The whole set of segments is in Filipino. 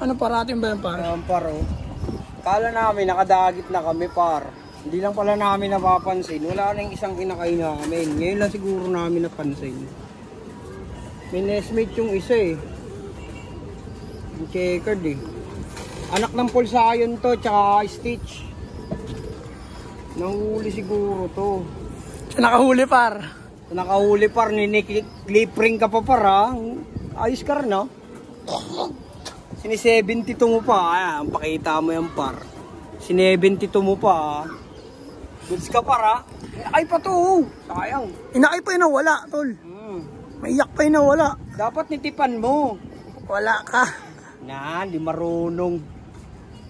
Ano parating ba yan, par? Par, oh. Kala namin nakadagit na kami, par. Hindi lang pala namin napapansin. Wala na yung isang inakay namin. Ngayon lang siguro namin napansin. May nestmate yung isa eh. Yung checkered eh. Anak ng Pulsayon to, tsaka Stitch. Nahuli siguro to. Nakahuli, par. Nakahuli, par. Clip ring ka pa, par, ha? Ayos ka rin, no? Sini-72 mo pa. Ayan, pakita mo yan, par. Sini-72 mo pa, ha? Goods ka, par, ha? Inakay pa to. Sayang. Inakay pa yung nawala, tol. Maiyak pa yung nawala. Dapat nitipan mo. Wala ka. Na, hindi marunong.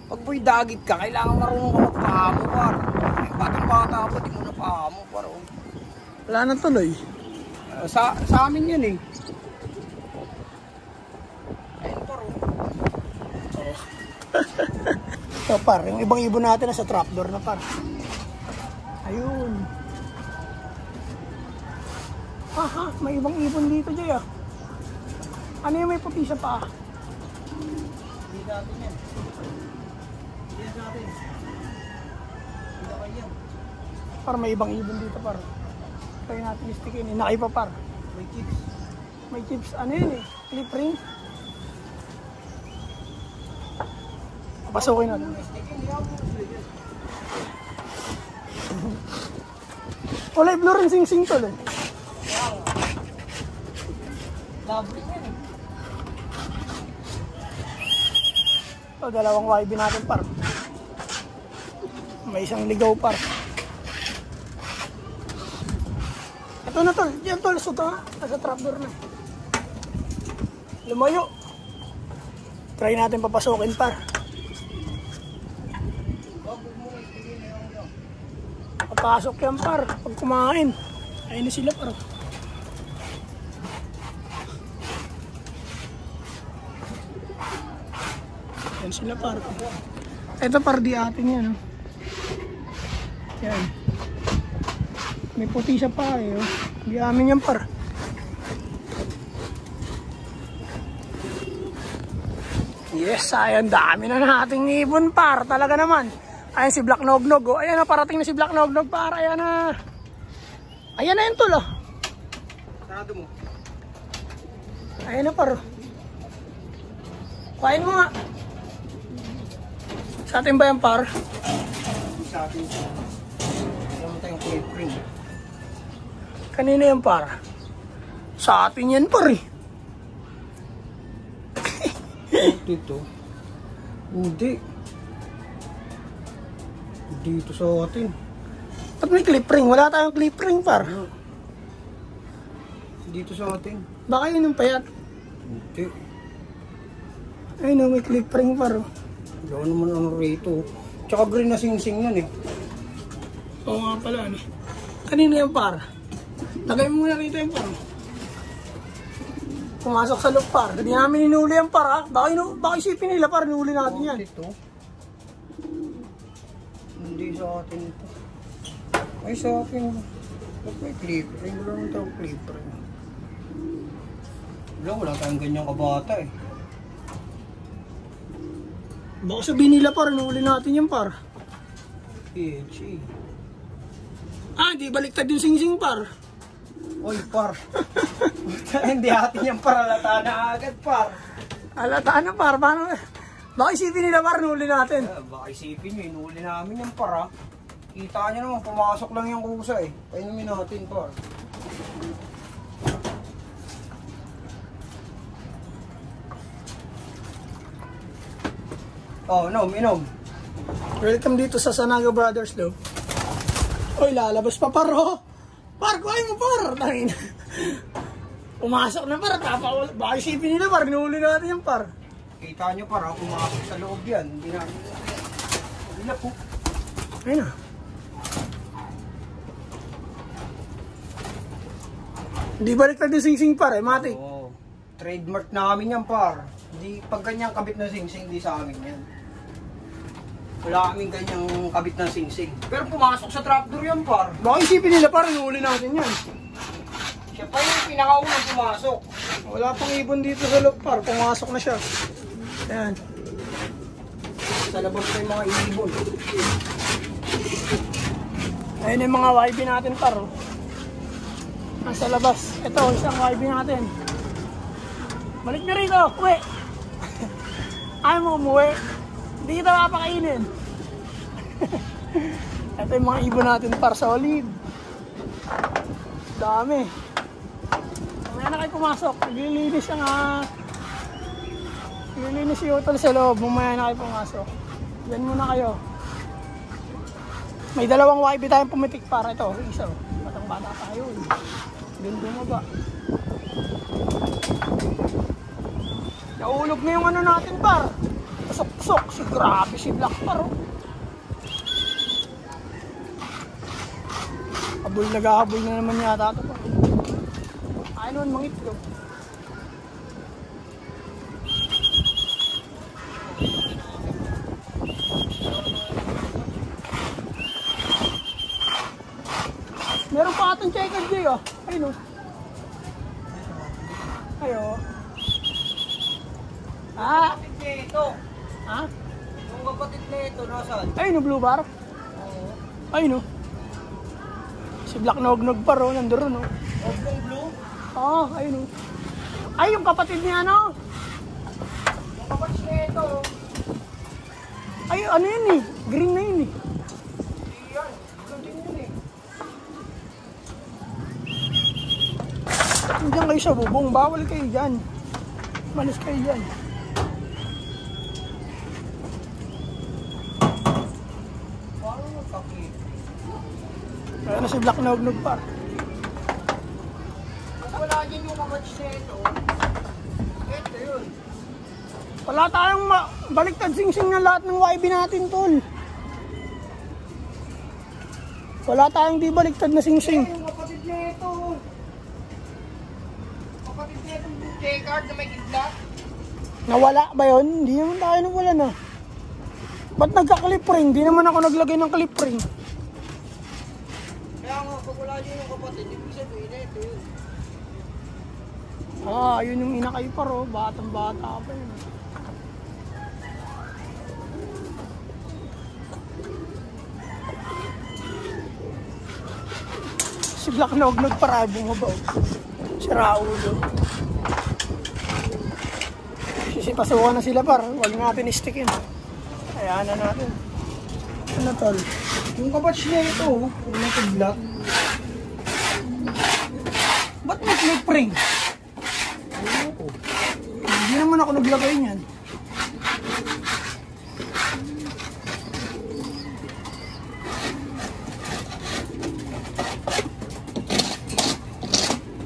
Pag boy dagit ka, kailangan marunong ka magpahamo, par. Batang-bata ako, di mo na pahamo, par. Wala na tuloy. Sa amin yan eh. Ayun, par. So, par, yung ibang ibon natin nasa trapdoor na, par. Ayun. Aha, may ibang ibon dito, Jay, ah. Ano yung may puti sa paa? Hindi natin yan. Hindi natin. Hindi ka yan. Par, may ibang ibon dito, par. Try natin istikin. Inakay pa, par. May chips. May chips. Ano yun eh? Clip ring. Pasukin natin. Kulay blue rin sing-sing tol eh. Labre yan eh. Ito, dalawang YB natin, par. May isang ligaw, par. Ito na, tol. Yan, tol. Suta. Nasa trapdoor na. Lumayo. Try natin papasukin, par. Papasok yan, par. Pag kumain. Ayun na sila, par. Yan sila, par. Ito, par, di atin yan. Oh. Yan. May puti sa pa eh. Oh. Di amin yan, par. Yes, ayan. Dami na nating ibon, par. Talaga naman. Ayan si Black Nognog. Oh. Ayan na, parating na si Black Nognog, par. Ayan na. Ayan na yun, tol. Oh. Sarado mo. Ayan na, par. Kain mo nga. Sa atin ba yan, par? Sa atin. Alam tayong clip ring. Kanina yan, par. Sa atin yan, par eh. Dito. Hindi. Dito sa atin. Ba't may clip ring? Wala tayong clip ring, par. Dito sa atin. Baka yun yung payat. Hindi. Ayun na, may clip ring, par. Wala naman ang rito. Tsaka green na sing-sing yan eh. Oo nga pala, ano. Kanina yan, par. Lagay mo muna rito yan, par. Pumasok sa loob, par. Hindi namin inuli yan, par, ha. Baka isipin nila, par, inuli natin yan. Dito. Hindi sa atin ito. Ay, sa akin. Ba't may clip ring? Wala naman tayong clip ring. Wala tayong ganyang kabata eh. Baka sabihin nila, par, inuli natin yan, par. PHA. Ah, hindi baliktad yung sing-sing, par. Oy, par. Hindi atin yan, par. Alata na agad, par. Alata na, par. Paano? Baka isipin nila, par, inuli natin. Baka isipin nyo, inuli namin yan, par, ha. Kita nyo naman, pumasok lang yung kusa eh. Painumin natin, par. Oh, inom. Welcome dito sa Sanaga Brothers, though. Oy, lalabas pa, par, oh. Par, kuhain mo, par. Pumasok na, par. Baka isipin nila, par. Inuli natin yan, par. Kita nyo, par, ha. Pumasok sa loob yan. Hindi na po. Ayun na. Hindi baliktad yung sing-sing, par, eh, mati. Oo. Trademark namin yan, par. Hindi, pag ganyang kabit na sing-sing, di sa amin yan. Wala kaming ganyang kabit ng sing-sing. Pero pumasok sa trapdoor yan, par. Baka isipin nila, par, inuli natin yan. Siya pa yung pinakaunang pumasok. Wala pang ibon dito sa loob, par. Pumasok na siya. Ayan. Sa labas na yung mga ibon. Ayun yung mga YB natin par. Nasa labas. Ito, isang YB natin. Balik na rito, uwi. Ayaw mo umuwi. Hindi kita mapakainin. Ito yung mga ibon natin par, solid. Dami. Mamaya na kayo pumasok. Naglilinis ang naglilinis yung utol sa loob. Mamaya na kayo pumasok. Yan muna kayo. May dalawang YB tayong pumitik para ito. Isa. Batang bata tayo. Doon bumaba. Naulog na yung ano natin par. Pasok-pasok. Si grabe si Black par. Habol naghahabol na naman yata ito pa. Ayaw naman mga itlog. Meron pa atong checkered day oh. Ayun oh. Ayo. Ah. Kapatid na ito. Ha? Yung kapatid na ito, nasaan? Ayun oh, blue bar. Oo. Ayun oh. Si Black Nognog pa ro, nandoon oh. Oblong blue? Oo, ayun oh. Ay, yung kapatid niya ano? Yung kapatid na ito. Ay, ano yun eh? Green na yun eh. Yan. Ito din yun eh. Diyan kayo sa bubong, bawal kayo dyan. Malis kayo dyan. Parang masakit. Kaya na si Black Nognog pa. Wala din yung kapatid na ito. Ito yun. Wala tayong baliktad sing-sing na lahat ng YB natin, tol. Wala tayong di baliktad na sing-sing. Yung kapatid na ito. Kapatid na itong checkered na may kidlat. Nawala ba yun? Hindi naman tayo nawala na. Ba't nagka-clip ring? Hindi naman ako naglagay ng clip ring. Kaya nga, pag wala din yung kapatid, ibig sabihin na ito yun. Ah, yun yung inakay pa ro. Batang-bata pa yun. Si Black Nognog para bumaba. Si Raulo. Sisipasukan na sila par. Huwag natin i-stick yun. Ayan na natin. Ano tol? Yung kapatid na ito, yung may kidlat. Ba't may clip ring? Hindi naman ako naglagay niyan.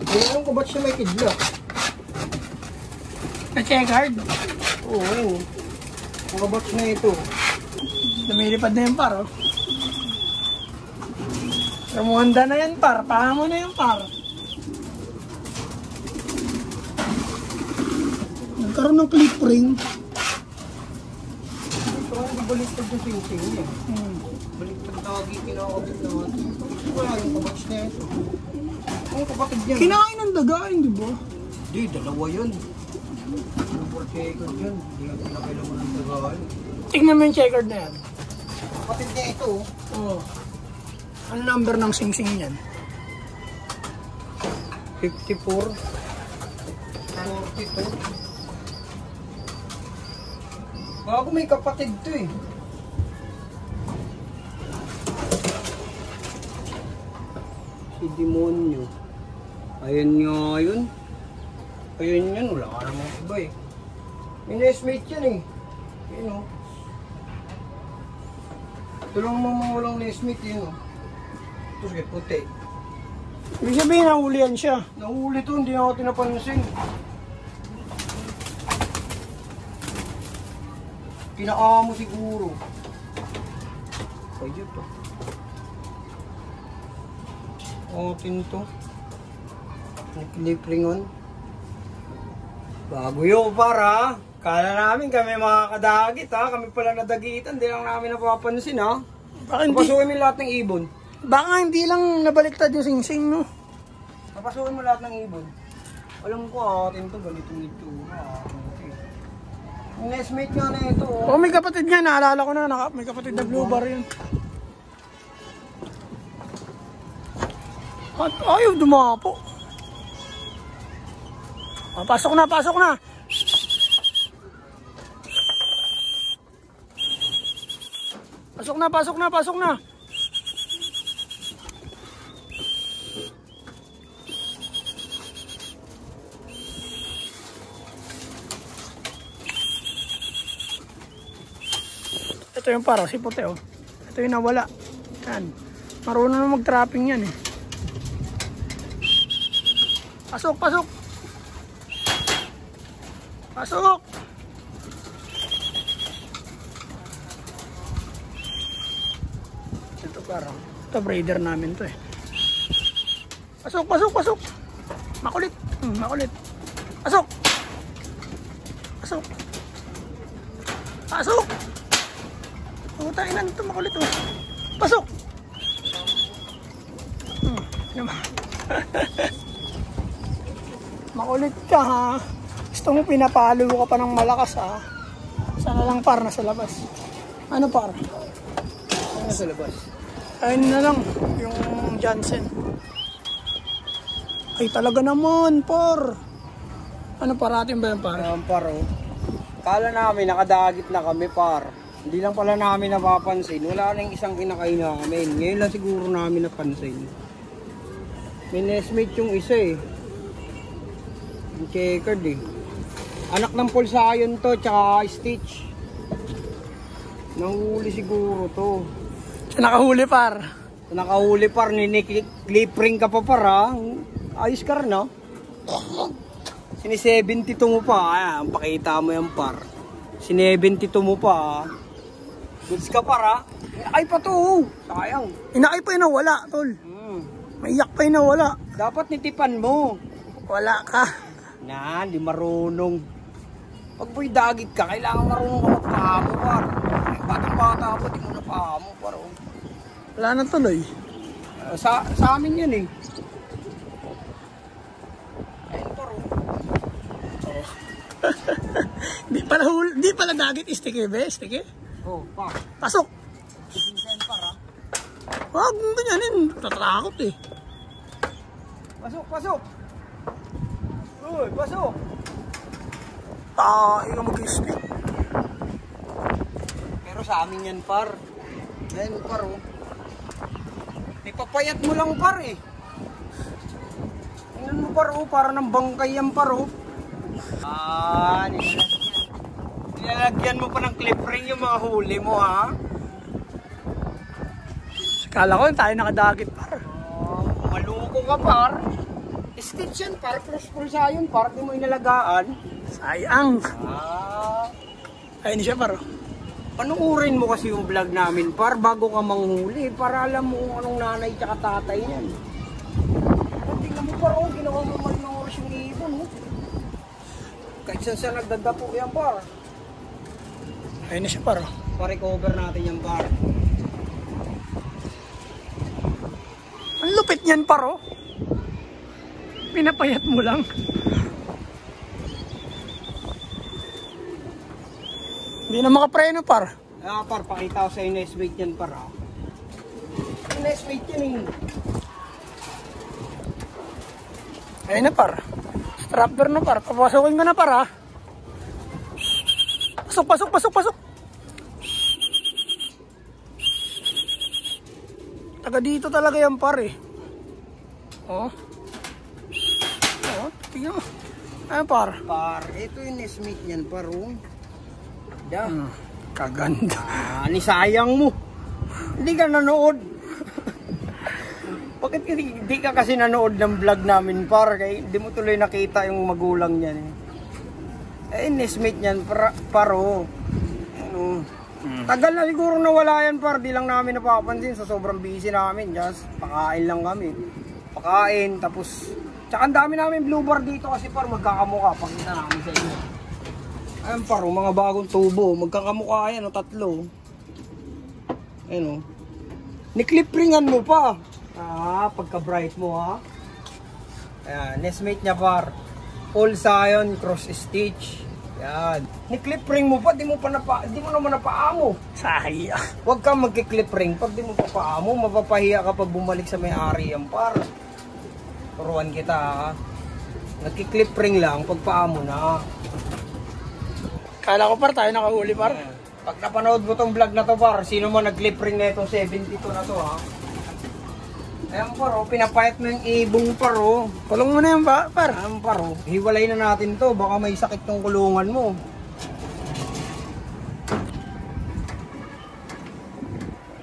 Yung kapatid na may kidlat. Na-checkered. Oo. Yung kapatid na ito. Lumilipad na yung par, oh. Rumuhanda na yan, par. Pahamo na yung par. Nagkaroon ng clip ring. Ito ang baliktad yung sing-sing niya. Baliktad na lagi kinakabit naman. Wala yung kapatid na ito. Ang kapatid niya. Kinain ng dagain, di ba? Di, dalawa yun. Super checkered yun. Hindi nga pinakailangan ng dagahan. Tingnan mo yung checkered na yan. Kapatid niya ito. Oo. Ano number ng sing-sing yan? 54. 42. Bago may kapatid to eh. Si Demonyo. Ayan nga yun. Ayun yun. Wala ka namang iba eh. Minnesmate yan eh. Yun o. Ito lang mga walang nesmate yun o. Ito sige puti. Ibig sabihin, nahulihan siya. Nahuli to, hindi ako tinapansin. Pinaamo siguro. Kaya to. Otin to. Nag-clip-ring on. Bago yun para. Kala namin kami mga kadagit ha. Kami pala nadagitan. Hindi lang namin napapansin ha. Papasukin mo lahat ng ibon. Baka hindi lang nabaliktad yung sing-sing, no? Papasukin mo lahat ng ibon. Alam ko atin to. Ganitong ito. Okay. Yung nestmate nga na ito. Oh, may kapatid niya, naalala ko na, may kapatid na blue bar yun. At ayaw dumapo. Oh, pasok na, pasok na. Pasok na, pasok na, pasok na. Ito yung parang si puti oh. Ito yung nawala. Yan. Marunong na mag-trapping yan eh. Pasok, pasok. Pasok. Ito parang. Ito breeder namin to eh. Pasok, pasok, pasok. Makulit. Makulit. Pasok. Pasok. Pasok. Tayo na ito, makulit oh. Pasok! Makulit ka ha. Gusto mo pinapalo ka pa ng malakas ha. Sana lang par, nasa labas. Ano par? Nasa labas. Ayun na lang, yung Johnson. Ay talaga naman par. Ano parating ba yung par? Ayan par oh. Kala namin nakadagit na kami par. Hindi lang pala namin napapansin. Wala na yung isang inakay namin. Ngayon lang siguro namin napansin. May nestmate yung isa eh. Yung checkered eh. Anak ng Pulsayon to, tsaka Stitch. Nahuli siguro to. Nakahuli par. Nakahuli par, clip ring ka pa para. Ayos ka rin no? Sini-72 mo pa. Ayan, pakita mo yan par. Sini-72 mo pa. Goods ka para. Inakay pa to. Sayang. Inakay pa yung nawala tol. Maiyak pa yung nawala. Dapat nitipan mo. Wala ka. Na, hindi marunong. Pag boy dagit ka, kailangan marunong ka magpahamo par. Batang bata pa, di mo napahamo par. Wala na tuloy. Sa amin yan eh. Ayun par oh. Di pala dagit istike be, istike. Oh, pa. Pasok. Isisan para. Wag mo ganyanin, tatakot eh. Pasok, pasok. Uy, pasok. Ikaw mag-speak. Pero sa amin yan par. Ayun par oh. Ipapayat mo lang par eh. Tingnan mo par oh, para ng bangkay yan par oh. Nilalagyan mo pa ng clip ring yung mga huli mo ha. Kala ko tayo nakadagit par. Maluko ka par. Stitch yan par, Pulsayon par, di mo inalagaan. Sayang. Ayun siya par. Panuurin mo kasi yung vlog namin par bago ka manghuli para alam mo kung anong nanay tsaka tatay yan. Tingnan mo par oh, ginawa mo malnourished yung ibon oh. Kahit saan siya nagdadapo yan par. Ayun na siya par. Pa-recover natin yan par. Ang lupit niyan par oh. Pinapayat mo lang. Hindi na makapreno par. Par, pakita ko sa yung nestmate yan par ha. Yung nestmate yan eh. Ayun na par. Strapper na par. Papasukin ko na par ha. Pasok, pasok, pasok, pasok. Taga dito talaga yan par eh. Oh. Oh, tingnan mo. Ayun par. Par, ito yung nestmate yan par oh. Kaganda. Sayang mo. Hindi ka nanood. Bakit hindi ka kasi nanood ng vlog namin par? Kaya hindi mo tuloy nakita yung magulang niyan eh. Nestmate niyan paro. Ano? Tagal na siguro nawala yan par. Di lang namin napapansin sa sobrang busy namin. Just pakain lang kami. Pakain tapos tsaka ang dami namin blue bar dito kasi par magkakamukha. Pakita namin sa inyo. Ayan paro, mga bagong tubo. Magkakamukha yan o, tatlo. Ayan o. Ni-clip ringan mo pa. Pagka bright mo ha. Ayan, nestmate niya par. Pulsayon cross stitch. Yan. Ni-clip ring mo pa, di mo naman napaamo. Sayang. Huwag kang magki-clip ring pag di mo papaamo, mapapahiya ka pag bumalik sa may-ari yan, par. Turuan kita, ha. Nagki-clip ring lang pag paamo na. Kala ko par tayo nakahuli par. Pag napanood mo tong vlog na to, par, sino man nag-clip ring na itong 72 na to, ha. Ayan, par, oh, pinapayat mo yung ibong, par, oh. Kulong mo na yan par. Ayan, par, oh. Hiwalay na natin to, baka may sakit tong kulungan mo.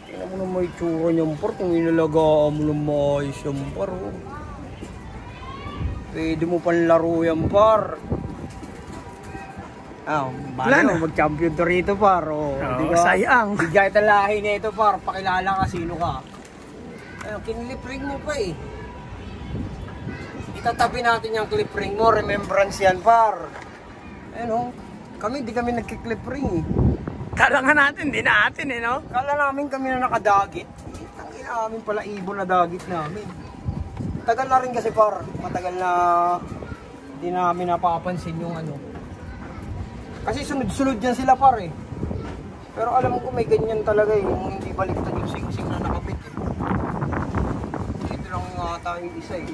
Tingnan mo na may tsura niyang, par, kung inalagaan mo na maayos yung, par, oh. Pwede mo panlaro yan, par. Wala na. Mag-champion to rito, par, oh. Oo, sayang. Bigay talahi na ito, par, pakilala ka, sino ka. Ayun, kinlip ring mo pa eh. Itatabi natin yung clip ring mo, remembrance yan, par. Ayun, oh. Di kami nagki-clip ring eh. Kala nga natin, di natin eh, no? Kala namin kami na nakadagit. Tangin namin pala ibon na dagit namin. Tagal na rin kasi, par. Matagal na hindi namin napapansin yung ano. Kasi sunod-sunod yan sila, par eh. Pero alam ko may ganyan talaga eh. Yung hindi baliktad yung sing-sing na nakapit eh. Ito lang yung tayong isa eh.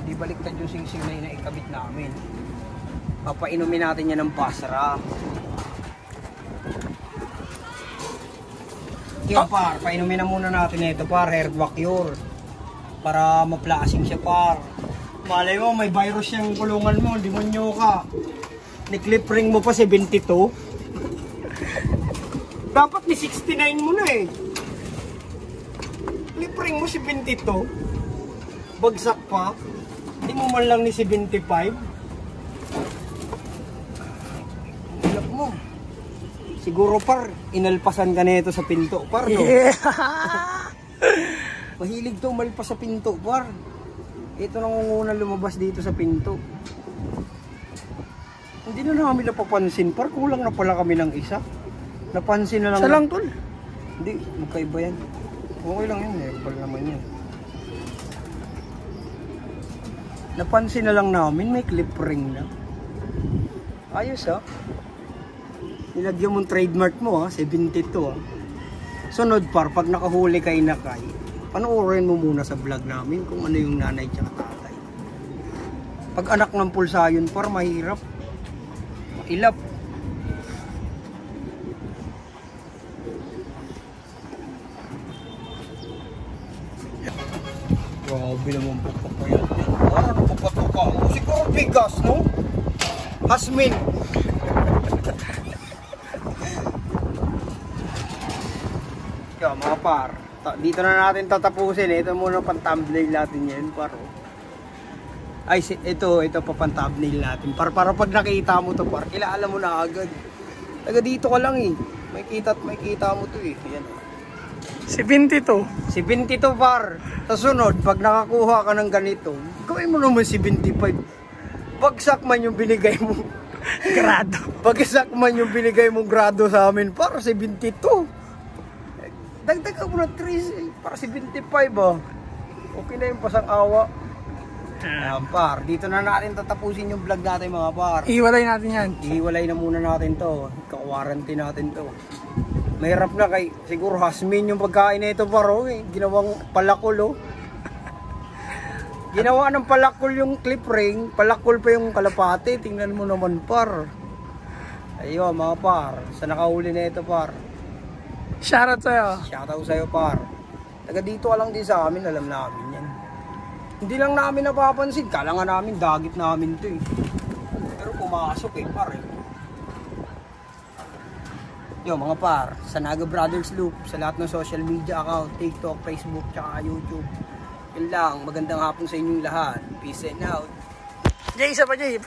Hindi baliktad yung sing-sing na inaikabit namin. Papainumin natin yan ng basra. Yung par, painumin na muna natin ito, par, Herdwack Cure. Para maplasing siya, par. Malay mo, may virus yung kulungan mo, demonyo ka. Ni-clip ring mo pa 72. Dapat ni 69 mo na eh. Clip ring mo 72. Bagsak pa. Hindi mo man lang ni 75. Ilap mo. Siguro, par, inalpasan ka na ito sa pinto, par, no? Yeah. Mahilig to umalpas sa pinto, par. Ito nangunguna lumabas dito sa pinto. Hindi na namin napapansin, par. Kulang na pala kami ng isa. Napansin na lang. Isa lang, tol. Hindi, magkaiba yan. Okay lang yan, herbal naman yan. Napansin na lang namin, may clip ring na. Ayos, ha? Nilagyan mong trademark mo, ha? 72, ha? Sunod, par, pag nakahuli kay Nakay, panoorin mo muna sa vlog namin kung ano yung nanay tsaka tatay. Pag anak ng pulsa yun, par, mahirap. Ilap. Grabe naman pagpapayan. Ano pagpatuka? Siguro bigas, no? Hasmin. Kaya mga par, dito na natin tatapusin. Ito muna pang-thumbnail natin yan, par. Ay, ito papang-thumbnail natin. Para pag nakita mo to, par, kilala mo na agad. Taga dito ka lang eh. May kita mo to eh. Ayan. 72. 72, par. Sa sunod, pag nakakuha ka ng ganito, gawin mo naman 75. Bagsak man yung binigay mo. Grado. Bagsak man yung binigay mong grado sa amin, para 72. Dagdag mo na 3, para 75 ah. Okay na yung pasang-awa. Ayan, par. Dito na natin tatapusin yung vlog natin, mga par. Iwalay natin yan. Ihiwalay na muna natin to. Ika-quarantine natin to. Mahirap na kay, siguro hasmin yung pagkain na ito, par. Oh, eh. Ginawang palakol, oh. Ginawa ng palakol yung clip ring. Palakol pa yung kalapate. Tingnan mo naman, par. Ayun, mga par. Sa nakahuli na ito, par. Shoutout sa'yo. Shoutout sa'yo, par. Taga dito ka lang din sa amin, alam namin yan. Hindi lang namin napapansin, kala nga namin, dagit namin to eh. Pero pumasok eh, par eh. Yo mga par, sa Naga Brothers Loop, sa lahat ng social media account, TikTok, Facebook, tsaka YouTube. Yun lang, magandang hapon sa inyong lahat. Peace and out. Jay, isa pa Jay.